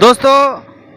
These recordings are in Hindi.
दोस्तों,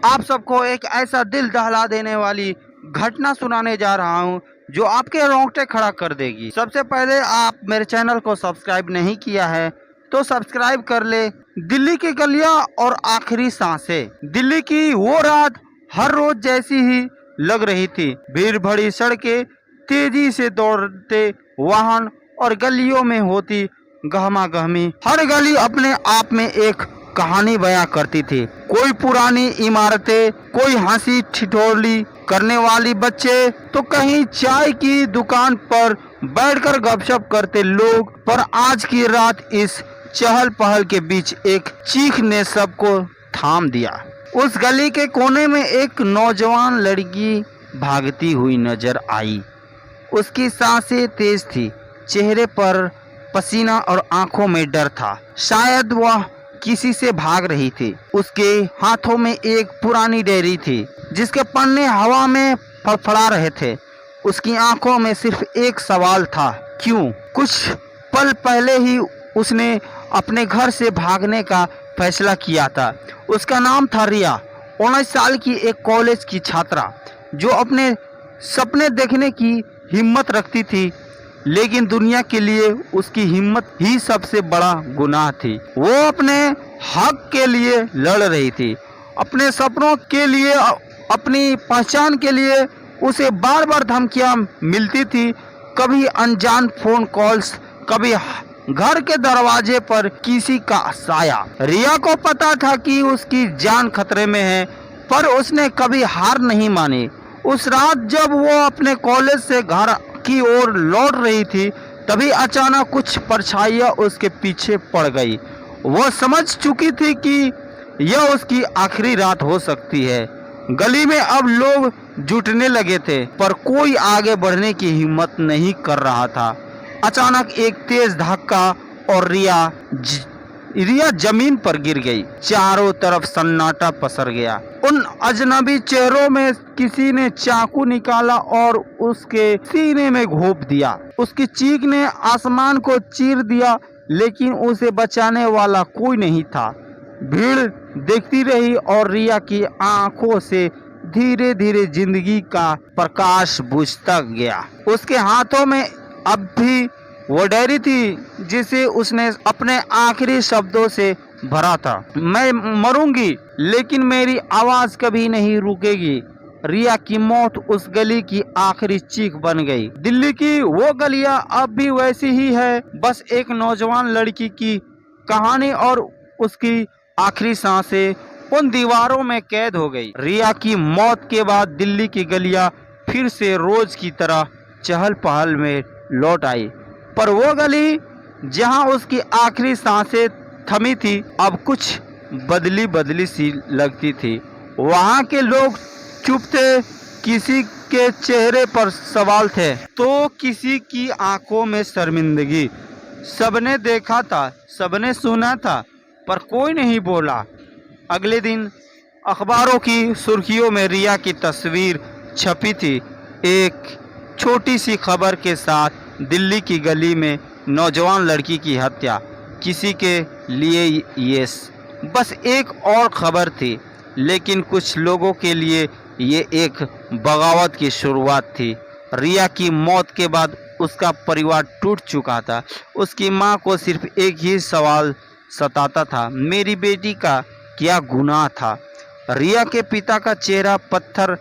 आप सबको एक ऐसा दिल दहला देने वाली घटना सुनाने जा रहा हूं जो आपके रोंगटे खड़ा कर देगी। सबसे पहले आप मेरे चैनल को सब्सक्राइब नहीं किया है तो सब्सक्राइब कर ले। दिल्ली की गलियां और आखिरी सांसें। दिल्ली की वो रात हर रोज जैसी ही लग रही थी। भीड़ भरी सड़कें, तेजी से दौड़ते वाहन और गलियों में होती गहमा गहमी। हर गली अपने आप में एक कहानी बयां करती थी। कोई पुरानी इमारतें, कोई हंसी ठिठोली करने वाली बच्चे, तो कहीं चाय की दुकान पर बैठकर गपशप करते लोग। पर आज की रात इस चहल पहल के बीच एक चीख ने सबको थाम दिया। उस गली के कोने में एक नौजवान लड़की भागती हुई नजर आई। उसकी सांसें तेज थी, चेहरे पर पसीना और आंखों में डर था। शायद वह किसी से भाग रही थी। उसके हाथों में एक पुरानी डायरी थी जिसके पन्ने हवा में फड़फड़ा रहे थे। उसकी आंखों में सिर्फ एक सवाल था, क्यों? कुछ पल पहले ही उसने अपने घर से भागने का फैसला किया था। उसका नाम था रिया, 19 साल की एक कॉलेज की छात्रा जो अपने सपने देखने की हिम्मत रखती थी, लेकिन दुनिया के लिए उसकी हिम्मत ही सबसे बड़ा गुनाह थी। वो अपने हक के लिए लड़ रही थी, अपने सपनों के लिए, अपनी पहचान के लिए। उसे बार बार धमकियां मिलती थी, कभी अनजान फोन कॉल्स, कभी घर के दरवाजे पर किसी का साया। रिया को पता था कि उसकी जान खतरे में है, पर उसने कभी हार नहीं मानी। उस रात जब वो अपने कॉलेज से घर की ओर लौट रही थी, तभी अचानक कुछ परछाइयां उसके पीछे पड़ गई। वो समझ चुकी थी कि यह उसकी आखिरी रात हो सकती है। गली में अब लोग जुटने लगे थे, पर कोई आगे बढ़ने की हिम्मत नहीं कर रहा था। अचानक एक तेज धक्का और रिया जमीन पर गिर गई। चारों तरफ सन्नाटा पसर गया। उन अजनबी चेहरों में किसी ने चाकू निकाला और उसके सीने में घोंप दिया। उसकी चीख ने आसमान को चीर दिया, लेकिन उसे बचाने वाला कोई नहीं था। भीड़ देखती रही और रिया की आंखों से धीरे धीरे जिंदगी का प्रकाश बुझता गया। उसके हाथों में अब भी वो डायरी थी जिसे उसने अपने आखिरी शब्दों से भरा था, मैं मरूंगी लेकिन मेरी आवाज कभी नहीं रुकेगी। रिया की मौत उस गली की आखिरी चीख बन गई। दिल्ली की वो गलियां अब भी वैसी ही है, बस एक नौजवान लड़की की कहानी और उसकी आखिरी सांसें उन दीवारों में कैद हो गई। रिया की मौत के बाद दिल्ली की गलियां फिर से रोज की तरह चहल पहल में लौट आई, पर वो गली जहां उसकी आखिरी सांसें थमी थी अब कुछ बदली बदली सी लगती थी। वहां के लोग चुप थे, किसी के चेहरे पर सवाल थे तो किसी की आंखों में शर्मिंदगी। सबने देखा था, सबने सुना था, पर कोई नहीं बोला। अगले दिन अखबारों की सुर्खियों में रिया की तस्वीर छपी थी, एक छोटी सी खबर के साथ, दिल्ली की गली में नौजवान लड़की की हत्या। किसी के लिए ये बस एक और खबर थी, लेकिन कुछ लोगों के लिए ये एक बगावत की शुरुआत थी। रिया की मौत के बाद उसका परिवार टूट चुका था। उसकी मां को सिर्फ एक ही सवाल सताता था, मेरी बेटी का क्या गुनाह था? रिया के पिता का चेहरा पत्थर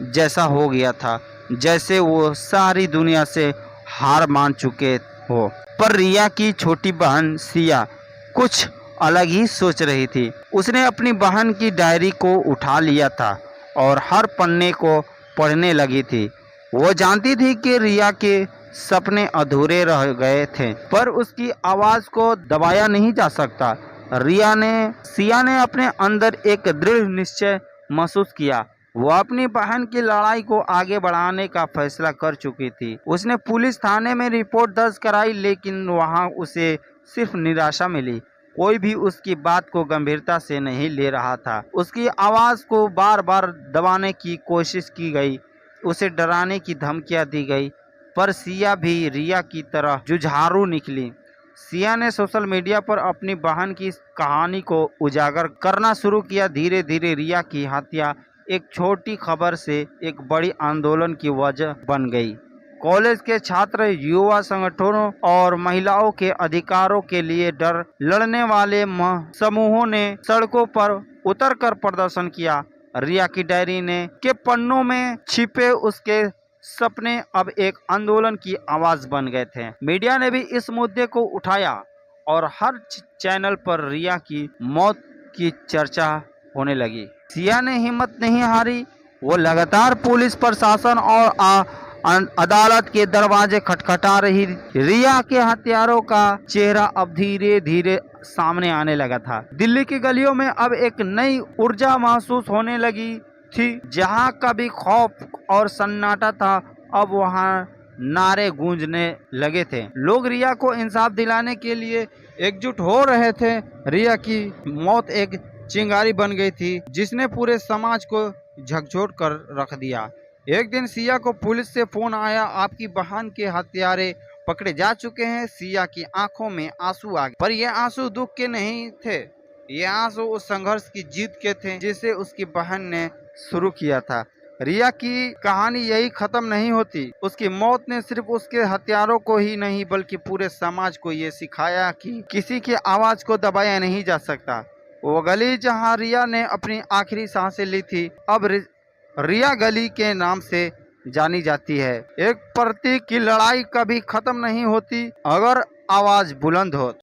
जैसा हो गया था, जैसे वो सारी दुनिया से हार मान चुके हो। पर रिया की छोटी बहन सिया कुछ अलग ही सोच रही थी। उसने अपनी बहन की डायरी को उठा लिया था और हर पन्ने को पढ़ने लगी थी। वो जानती थी कि रिया के सपने अधूरे रह गए थे, पर उसकी आवाज को दबाया नहीं जा सकता। सिया ने अपने अंदर एक दृढ़ निश्चय महसूस किया। वो अपनी बहन की लड़ाई को आगे बढ़ाने का फैसला कर चुकी थी। उसने पुलिस थाने में रिपोर्ट दर्ज कराई, लेकिन वहां उसे सिर्फ निराशा मिली। कोई भी उसकी बात को गंभीरता से नहीं ले रहा था। उसकी आवाज को बार बार दबाने की कोशिश की गई, उसे डराने की धमकियां दी गई, पर सिया भी रिया की तरह जुझारू निकली। सिया ने सोशल मीडिया पर अपनी बहन की कहानी को उजागर करना शुरू किया। धीरे धीरे रिया की हत्या एक छोटी खबर से एक बड़ी आंदोलन की वजह बन गई। कॉलेज के छात्र, युवा संगठनों और महिलाओं के अधिकारों के लिए डर लड़ने वाले समूहों ने सड़कों पर उतरकर प्रदर्शन किया। रिया की डायरी ने के पन्नों में छिपे उसके सपने अब एक आंदोलन की आवाज बन गए थे। मीडिया ने भी इस मुद्दे को उठाया और हर चैनल पर रिया की मौत की चर्चा होने लगी। सिया ने हिम्मत नहीं हारी। वो लगातार पुलिस प्रशासन और अदालत के दरवाजे खटखटा रही। रिया के हत्यारों का चेहरा अब धीरे धीरे सामने आने लगा था। दिल्ली की गलियों में अब एक नई ऊर्जा महसूस होने लगी थी। जहां कभी खौफ और सन्नाटा था, अब वहां नारे गूंजने लगे थे। लोग रिया को इंसाफ दिलाने के लिए एकजुट हो रहे थे। रिया की मौत एक चिंगारी बन गई थी जिसने पूरे समाज को झकझोर कर रख दिया। एक दिन सिया को पुलिस से फोन आया, आपकी बहन के हत्यारे पकड़े जा चुके हैं। सिया की आंखों में आंसू आ गए, पर ये आंसू दुख के नहीं थे। ये आंसू उस संघर्ष की जीत के थे जिसे उसकी बहन ने शुरू किया था। रिया की कहानी यही खत्म नहीं होती। उसकी मौत ने सिर्फ उसके हत्यारों को ही नहीं बल्कि पूरे समाज को ये सिखाया कि किसी की आवाज को दबाया नहीं जा सकता। वो गली जहां रिया ने अपनी आखिरी सांसें ली थी, अब रिया गली के नाम से जानी जाती है। एक प्रतीक की लड़ाई कभी खत्म नहीं होती अगर आवाज बुलंद हो।